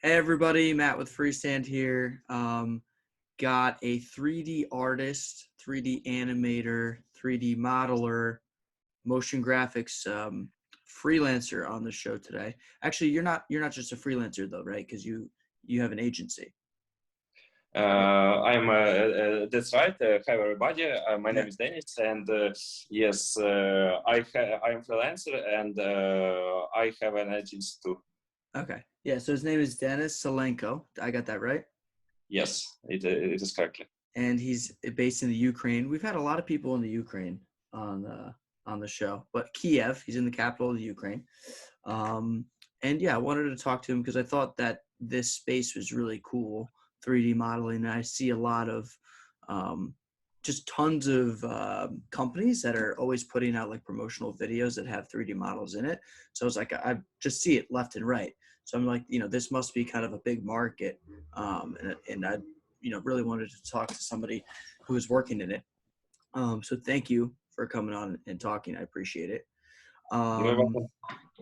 Hey everybody, Matt with Freestand here. Got a 3D artist, 3D animator, 3D modeler, motion graphics freelancer on the show today. Actually, you're not just a freelancer though, right? Because you have an agency. That's right. Hi everybody. My Yeah. name is Denis, and yes, I'm freelancer, and I have an agency too. Okay. Yeah. So his name is Denis Salenko. I got that right. Yes, it is correctly. And he's based in the Ukraine. We've had a lot of people in the Ukraine on the show, but Kiev, he's in the capital of the Ukraine. Um, and yeah, I wanted to talk to him because I thought that this space was really cool, 3D modeling. And I see a lot of um, just tons of companies that are always putting out like promotional videos that have 3D models in it. So it's like I just see it left and right. So I'm like, this must be kind of a big market, and I really wanted to talk to somebody who is working in it. So thank you for coming on and talking. I appreciate it. You're welcome.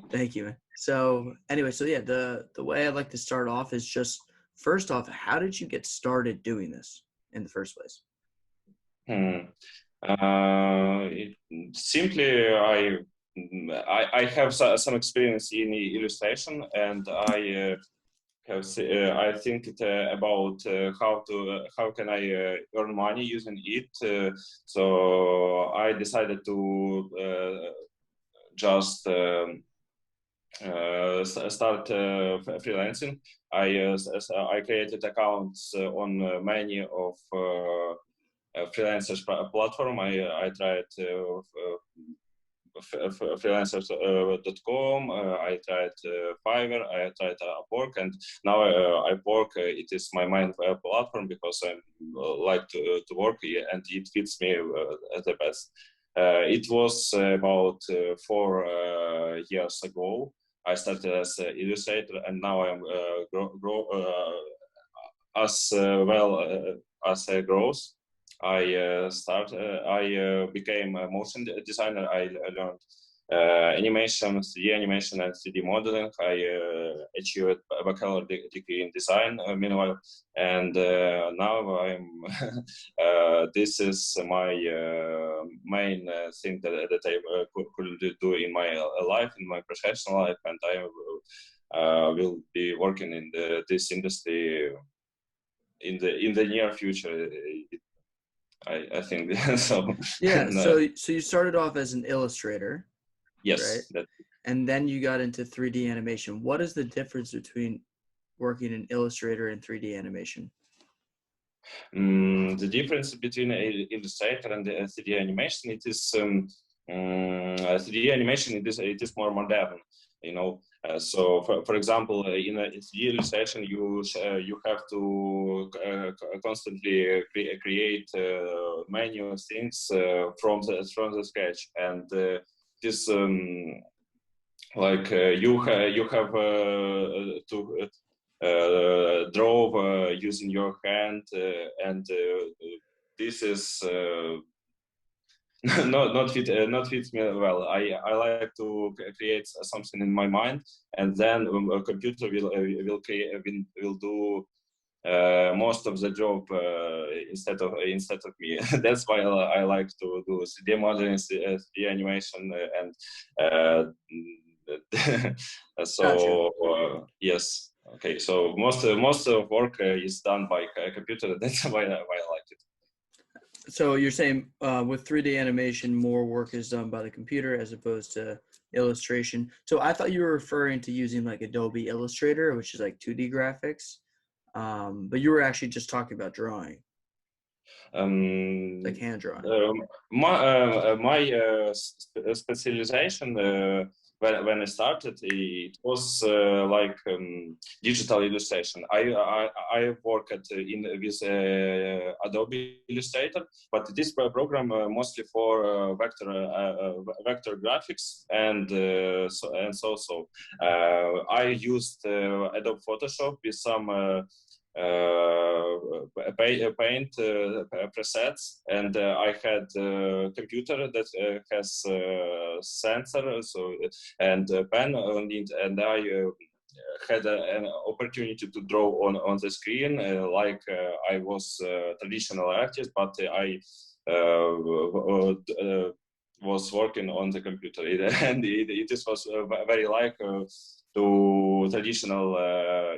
Thank you. So anyway, so yeah, the way I'd like to start off is just first off, how did you get started doing this in the first place? Hmm. Simply, I have some experience in illustration, and I think about how can I earn money using it. So I decided to just start freelancing. I created accounts on many of freelancers platform. I tried freelancers.com, I tried Fiverr, I tried Upwork, and now Upwork, it is my main platform because I like to work and it fits me the best. It was about 4 years ago. I started as an illustrator, and now I'm as well as a growth. I became a motion designer. I learned animation, 3D animation, and 3D modeling. I achieved a bachelor degree in design, meanwhile, and now I'm. This is my main thing that I could do in my life, in my professional life, and I will be working in this industry in the near future. I think so. Yeah, And, so you started off as an illustrator, right? yes, that And then you got into 3D animation. What is the difference between working in Illustrator and 3D animation? the difference between Illustrator and 3D animation, it is 3D animation. It is more modern, you know. So, for example, in a 3D illustration, you have to constantly create many things from the sketch, and this like you have to draw using your hand, and this is not fits me well. I like to create something in my mind, and then a computer will do most of the job instead of me. That's why I like to do 3D modeling, 3D animation, and Gotcha. so yes. Okay, so most of work is done by a computer. That's why I like it. So you're saying with 3D animation, more work is done by the computer as opposed to illustration. So I thought you were referring to using like Adobe Illustrator, which is like 2D graphics. But you were actually just talking about drawing, like Um, hand drawing. my specialization when I started, it was like digital illustration. I worked in with Adobe Illustrator, but this program mostly for vector graphics, and so. I used Adobe Photoshop with some paint presets, and I had a computer that has sensor, so and pen on it, and I had an opportunity to draw on the screen, like I was a traditional artist, but I was working on the computer, and it was very like to traditional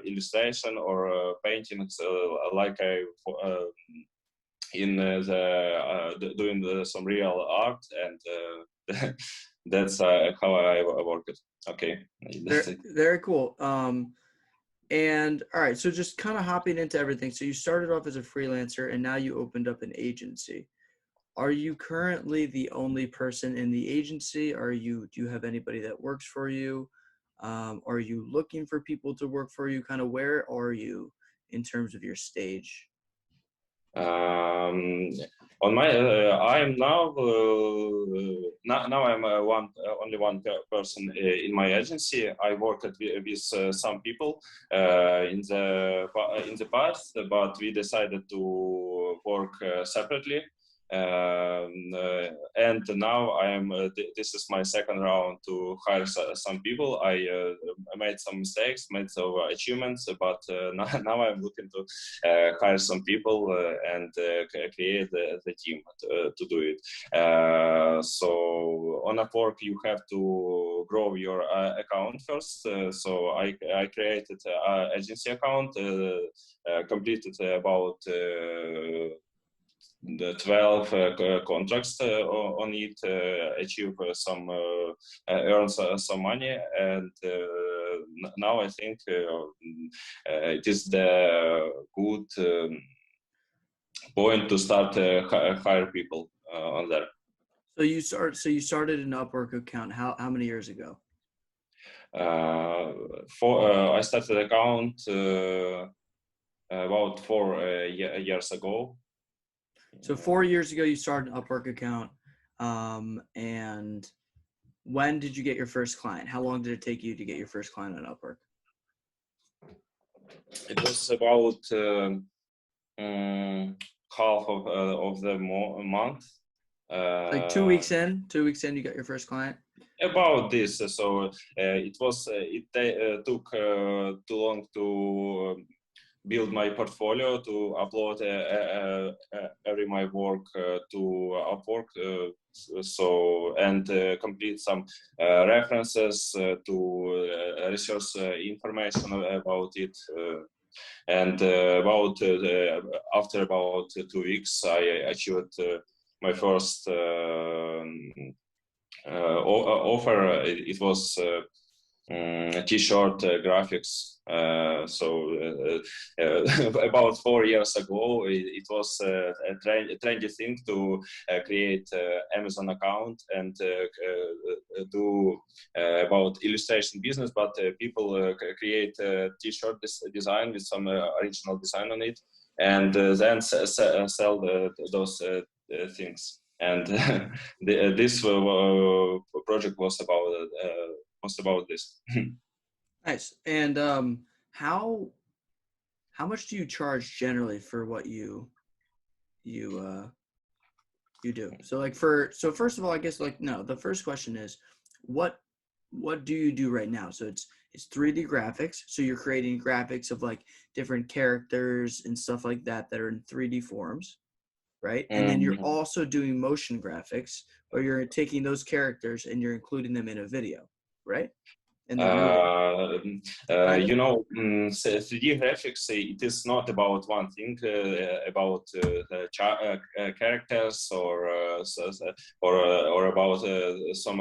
illustration or paintings, like I in doing some real art, and that's how I work it. Okay, that's it. Very cool. And all right, so just kind of hopping into everything. So you started off as a freelancer, and now you opened up an agency. Are you currently the only person in the agency? Do you have anybody that works for you? Are you looking for people to work for you? Kind of where are you in terms of your stage? On my, I'm now now I'm only one person in my agency. I worked with some people in the past, but we decided to work separately. And now I am. This is my second round to hire some people. I made some mistakes, made some achievements, but now I'm looking to hire some people and create the team to do it. So on Upwork, you have to grow your account first. So I created an agency account, completed about the 12 contracts on it, achieve some earn some money, and now I think it is the good point to start hire people on there. So you started an Upwork account how many years ago? I started account about 4 years ago. So 4 years ago, you started an Upwork account. And when did you get your first client? How long did it take you to get your first client on Upwork? It was about half of the month. Like 2 weeks in. 2 weeks in, you got your first client. About this, so it took too long to build my portfolio, to upload every my work to Upwork, and complete some references to research information about it. And after about 2 weeks, I achieved my first offer. It was T-shirt graphics. About 4 years ago, it was a trendy thing to create Amazon account and do about illustration business, but people create T-shirt design with some original design on it, and then sell those things. And this project was about this. Nice. And how much do you charge generally for what you do? So like so first of all, I guess like no, the first question is what do you do right now? So it's 3D graphics. So you're creating graphics of like different characters and stuff like that are in 3D forms, right? And then you're also doing motion graphics where you're taking those characters and you're including them in a video, right? And then 3D graphics, it is not about one thing, about characters or about some.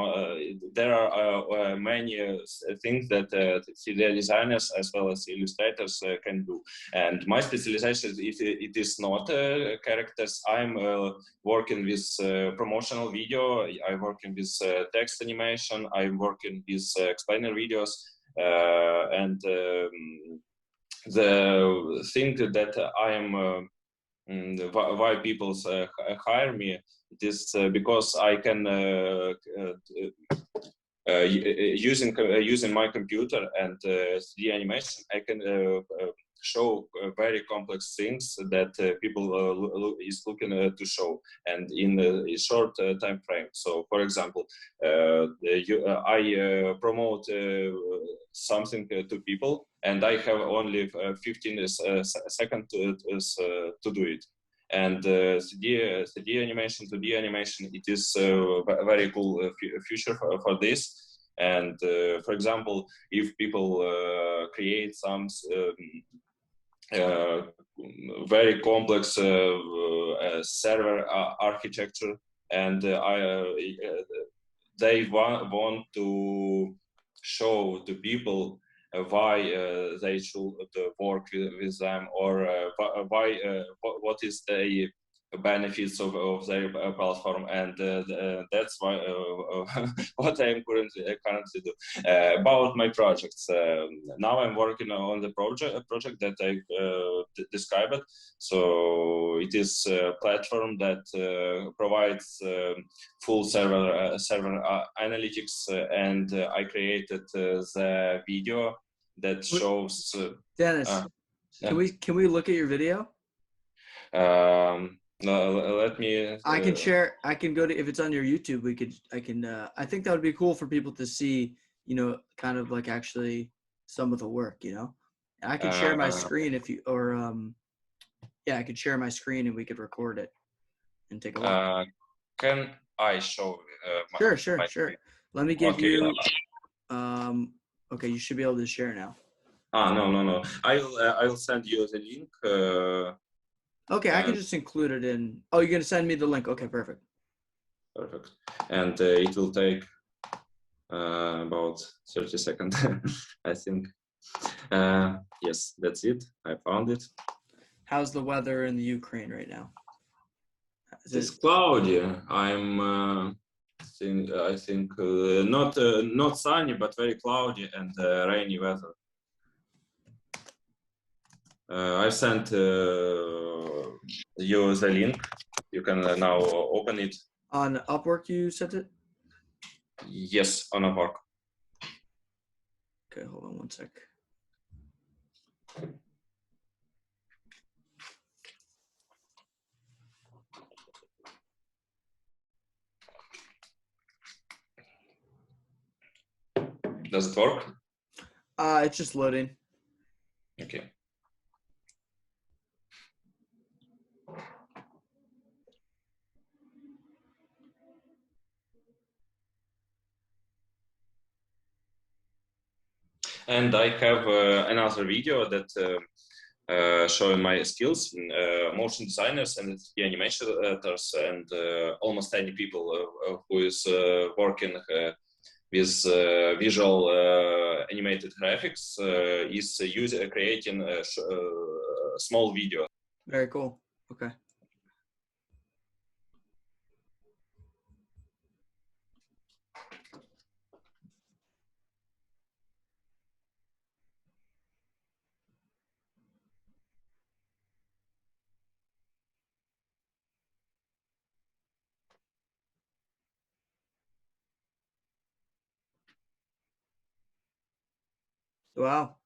There are many things that 3D designers as well as illustrators can do. And my specialization, it is not characters. I'm working with promotional video. I'm working with text animation. I'm working with explainer videos, and the thing that I am why people hire me, it is because I can using my computer and 3D animation, I can show very complex things that people is looking to show, and in a short time frame. So, for example, I promote something to people, and I have only 15 seconds to do it. And 3D animation, 2D animation, it is a very cool future for this. And for example, if people create some very complex server architecture, and they want to show to people why they should work with them, or why what is the benefits of their platform, and that's why what I'm currently do. About my projects, now I'm working on the project that I described. So it is a platform that provides full server analytics, and I created the video that shows. Dennis, can we look at your video? Let me. I can share. I can go to, if it's on your YouTube. We could. I can. I think that would be cool for people to see. You know, kind of like actually some of the work. You know, I could share my screen if you, or yeah, I could share my screen and we could record it and take a look. Can I show? Sure. Let me give you. Okay, you should be able to share now. No. I'll send you the link. Okay, I can just include it in. Oh, you're gonna send me the link. Okay, perfect. Perfect. And it will take about 30 seconds, I think. Yes, that's it. I found it. How's the weather in the Ukraine right now? It's cloudy. I think not sunny, but very cloudy and rainy weather. I sent you the link. You can now open it. On Upwork, you sent it? Yes, on Upwork. Okay, hold on one sec. Does it work? It's just loading. Okay. And I have another video that showing my skills in motion designers and animators, and almost any people who is working with visual animated graphics is creating a small video. Very cool. Okay. Wow.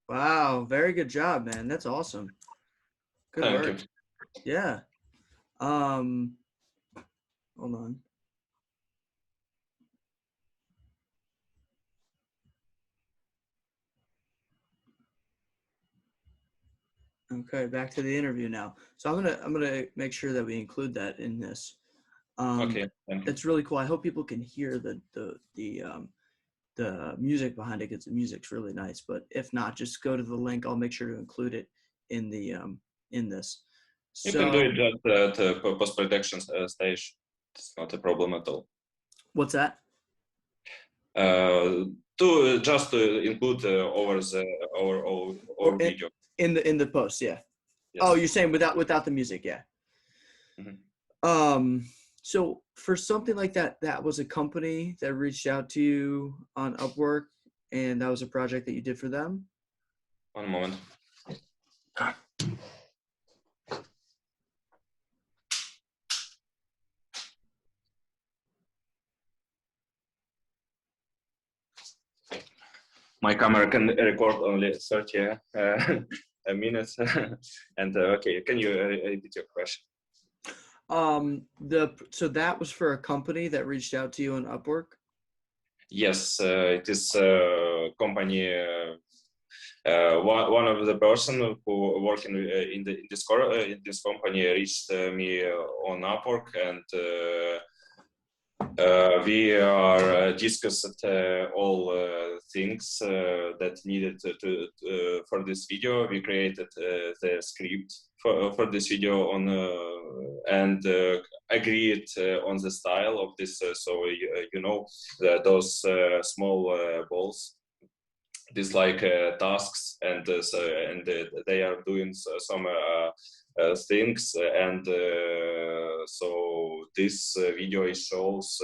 Wow, very good job, man. That's awesome. Good Thank work. you. Yeah. Hold on. Okay, back to the interview now. So I'm gonna make sure that we include that in this. Okay, thank you. It's really cool. I hope people can hear the music behind it, because the music's really nice. But if not, just go to the link. I'll make sure to include it in the in this. You can do it just at post-production stage. It's not a problem at all. What's that? To just to include over the Or our video. in the post, yeah. Oh, Yes. you're saying without the music, yeah. Mhm. Um, so for something like that, that was a company that reached out to you on Upwork, and that was a project that you did for them. One moment. My camera can record only 30 minutes. And okay, can you repeat your question? So that was for a company that reached out to you on Upwork. Yes, it is a company. One of the person who working in this company reached me on Upwork, and we are discussed all things that needed for this video. We created the script for this video on and agreed on the style of this. So you know those small balls, these like tasks, and they are doing some things, and so this video shows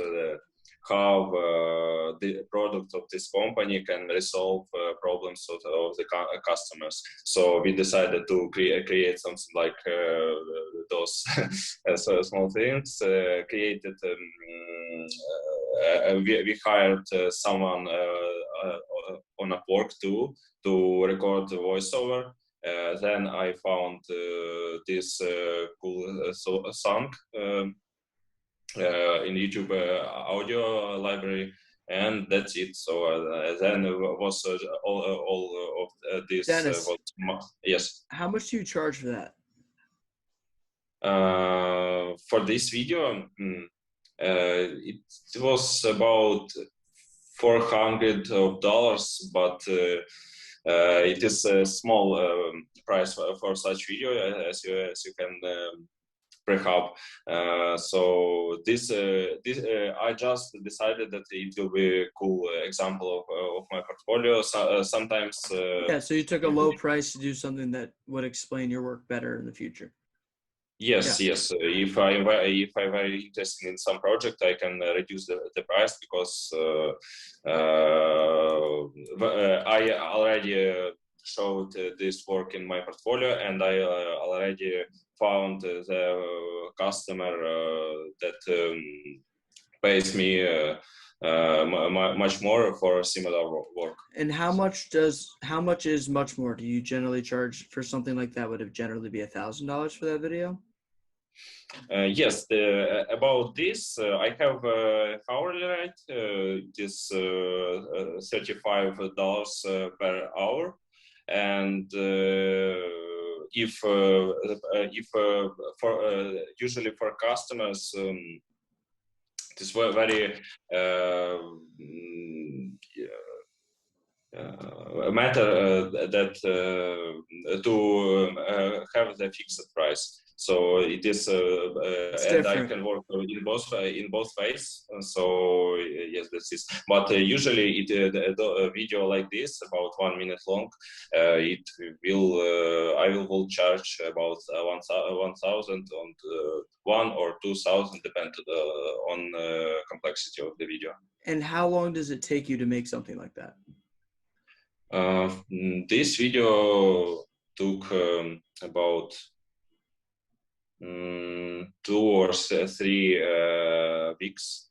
how the product of this company can resolve problems of the customers. So we decided to create something like those so small things. Created. We hired someone on Upwork too to record the voiceover. Then I found this cool song in YouTube audio library, and that's it. So then was all of this Dennis, was yes. how much do you charge for that? For this video, it was about $400, but it is a small price for such video, as you can perhaps. So this I just decided that it will be a cool example of my portfolio. So, sometimes Yeah, so you took a low price to do something that would explain your work better in the future. Yeah. yes, yes. If I very interested in some project, I can reduce the price, because I already showed this work in my portfolio, and I already found the customer that pays me much more for similar work. And how much is much more? Do you generally charge for something like that? Would it generally be $1,000 for that video? Yes, about this, I have hourly rate. It is $35 per hour, and if for usually for customers, it is very matter that to have the fixed price. So it is, It's and I different. can work in both ways. So yes, that's it. But usually, a video like this, about 1 minute long, it will I will charge about 1,000 and 1 or 2,000, depending on complexity of the video. And how long does it take you to make something like that? This video took about 2 or 3 weeks,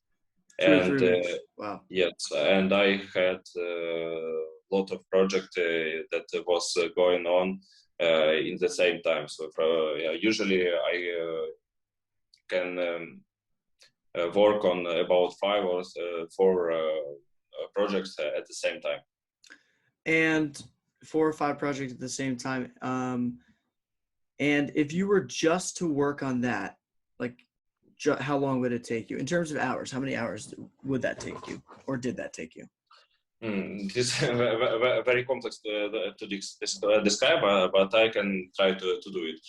2 or 3 and weeks. Wow. yes, and I had a lot of project that was going on in the same time. So usually I can work on about 5 or 4 projects at the same time. And 4 or 5 projects at the same time. And if you were just to work on that, like, how long would it take you in terms of hours? How many hours would that take you, or did that take you? This is very complex to describe, but I can try to do it.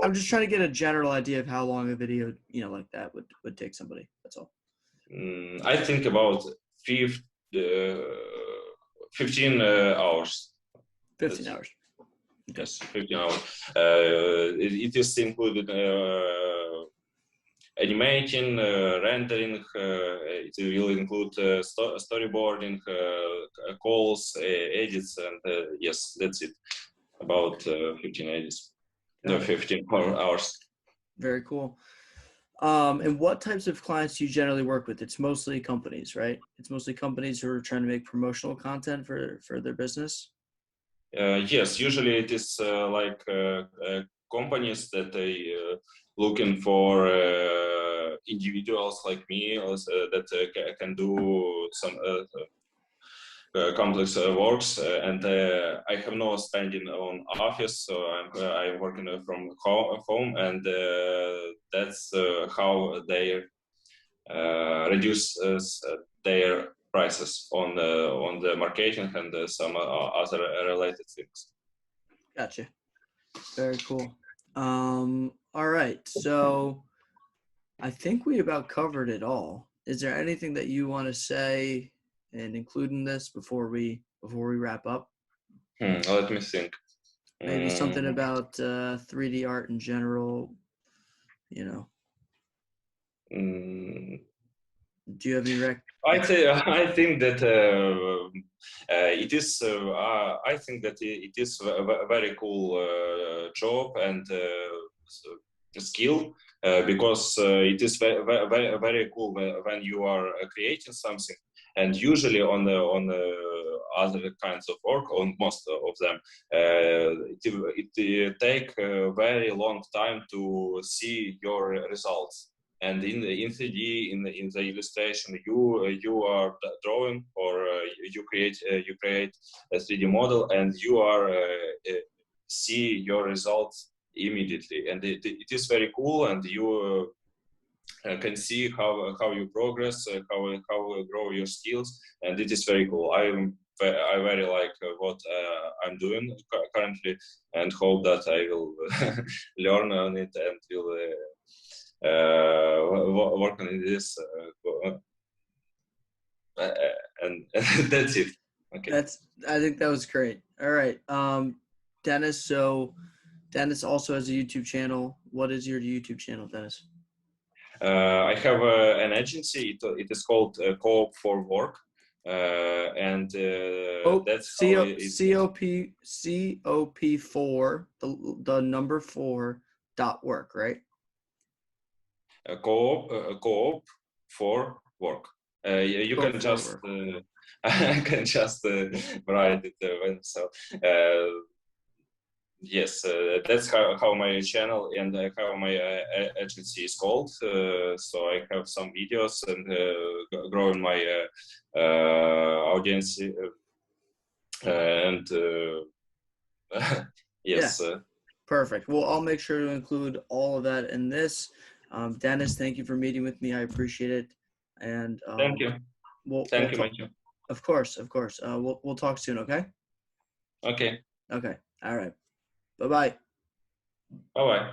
I'm just trying to get a general idea of how long a video, like that would take somebody. That's all. I think about 15 hours. 15 hours. Okay. Yes, 15 hours. It is included animating, rendering. It will include storyboarding, calls, edits, and yes, that's it. About 15 edits. No, 15 hours. Very cool. And what types of clients do you generally work with? It's mostly companies, right? It's mostly companies who are trying to make promotional content for their business. Yes, usually it is like companies that they looking for individuals like me that can do some complex works, and I have no standing on office, so I'm working from home, and that's how they reduce their prices on the marketing and some other related things. Gotcha. Very cool. All right. So I think we about covered it all. Is there anything that you want to say and include in this before we wrap up? Let me think. Maybe something about 3D art in general. You know, Mm, do you have any I think that it is. I think that it is a very cool job and skill because it is very cool when you are creating something. And usually on the other kinds of work, on most of them, it take a very long time to see your results. And in 3D, in the illustration, you are drawing or you create a 3D model, and you are see your results immediately, and it is very cool, and you can see how you progress, how you grow your skills, and it is very cool. I very like what I'm doing currently, and hope that I will learn on it and will work on this, and that's it. Okay. I think that was great. All right. Dennis, so Dennis also has a YouTube channel. What is your YouTube channel, Dennis? I have an agency. It is called Co-op for Work, and that's how COP4, the number 4.work, right? Co-op for Work. You can just I can just write it when so. Yes, that's how my channel and how my agency is called. So I have some videos and growing my audience, and yes. Yeah. Perfect. Well, I'll make sure to include all of that in this. Dennis, thank you for meeting with me. I appreciate it. And Thank you. Thank you, Matthew. Of course, of course. We'll talk soon. Okay. Okay. Okay. All right. Bye-bye. Bye-bye.